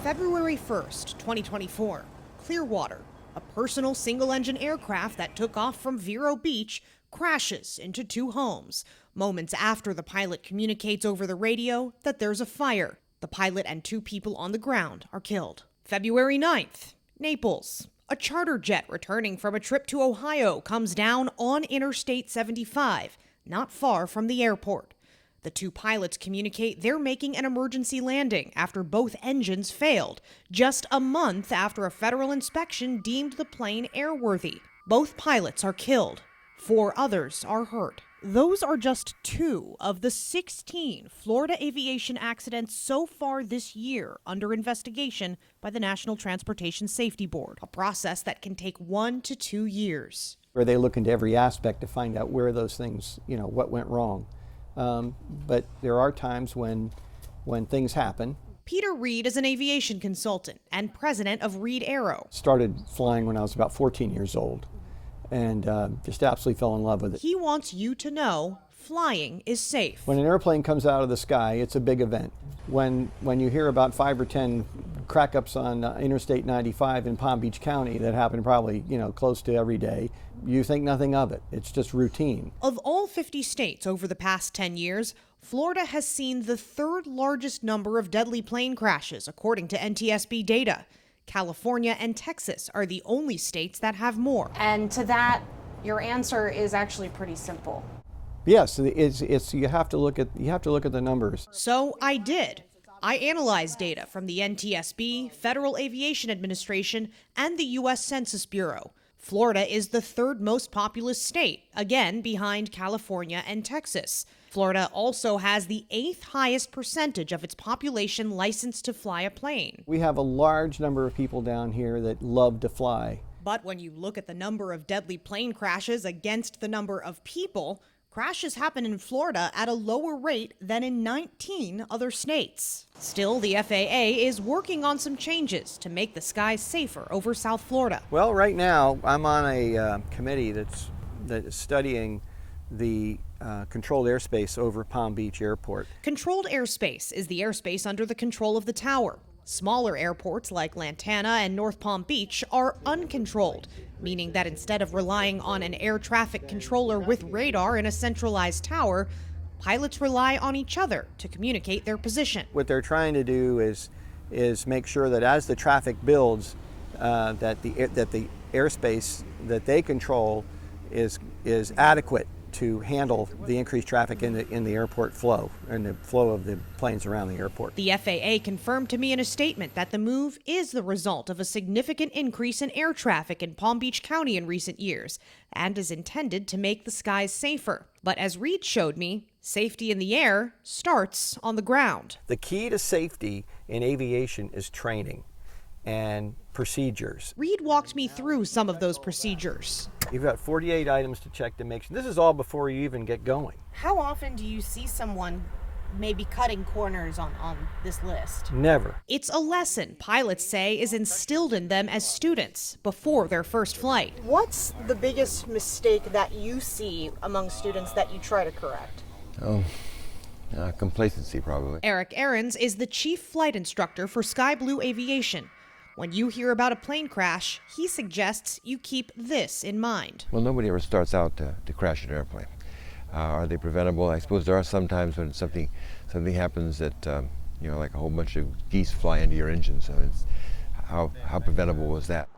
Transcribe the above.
February 1st, 2024, Clearwater, a personal single-engine aircraft that took off from Vero Beach crashes into two homes. Moments after the pilot communicates over the radio that there's a fire. The pilot and two people on the ground are killed. February 9th, Naples. A charter jet returning from a trip to Ohio comes down on Interstate 75, not far from the airport. The two pilots communicate they're making an emergency landing after both engines failed, just a month after a federal inspection deemed the plane airworthy. Both pilots are killed. 4 others are hurt. Those are just 2 of the 16 Florida aviation accidents so far this year under investigation by the National Transportation Safety Board, a process that can take 1 to 2 years. Where they look into every aspect to find out where those things, what went wrong. But there are times when things happen. Peter Reed is an aviation consultant and president of Reed Aero. Started flying when I was about 14 years old and just absolutely fell in love with it. He wants you to know flying is safe. When an airplane comes out of the sky, it's a big event. When you hear about 5 or 10 crack-ups on Interstate 95 in Palm Beach County that happen probably, close to every day, you think nothing of it. It's just routine. Of all 50 states over the past 10 years, Florida has seen the 3rd largest number of deadly plane crashes, according to NTSB data. California and Texas are the only states that have more. And to that, your answer is actually pretty simple. Yes, it's you have to look at the numbers. So I did. I analyzed data from the NTSB, Federal Aviation Administration, and the U.S. Census Bureau. Florida is the 3rd most populous state, again behind California and Texas. Florida also has the 8th highest percentage of its population licensed to fly a plane. We have a large number of people down here that love to fly. But when you look at the number of deadly plane crashes against the number of people, crashes happen in Florida at a lower rate than in 19 other states. Still, the FAA is working on some changes to make the skies safer over South Florida. Well, right now, I'm on a committee that is studying the controlled airspace over Palm Beach Airport. Controlled airspace is the airspace under the control of the tower. Smaller airports like Lantana and North Palm Beach are uncontrolled, meaning that instead of relying on an air traffic controller with radar in a centralized tower, pilots rely on each other to communicate their position. What they're trying to do is make sure that as the traffic builds, that the airspace that they control is adequate to handle the increased traffic in the airport flow and the flow of the planes around the airport. The FAA confirmed to me in a statement that the move is the result of a significant increase in air traffic in Palm Beach County in recent years and is intended to make the skies safer. But as Reed showed me, safety in the air starts on the ground. The key to safety in aviation is training and procedures. Reed walked me through some of those procedures. You've got 48 items to check to make sure. This is all before you even get going. How often do you see someone maybe cutting corners on this list? Never. It's a lesson pilots say is instilled in them as students before their first flight. What's the biggest mistake that you see among students that you try to correct? Complacency, probably. Eric Ahrens is the chief flight instructor for Sky Blue Aviation. When you hear about a plane crash, he suggests you keep this in mind. Well, nobody ever starts out to crash an airplane. Are they preventable? I suppose there are some times when something happens that, like a whole bunch of geese fly into your engine. So how preventable was that?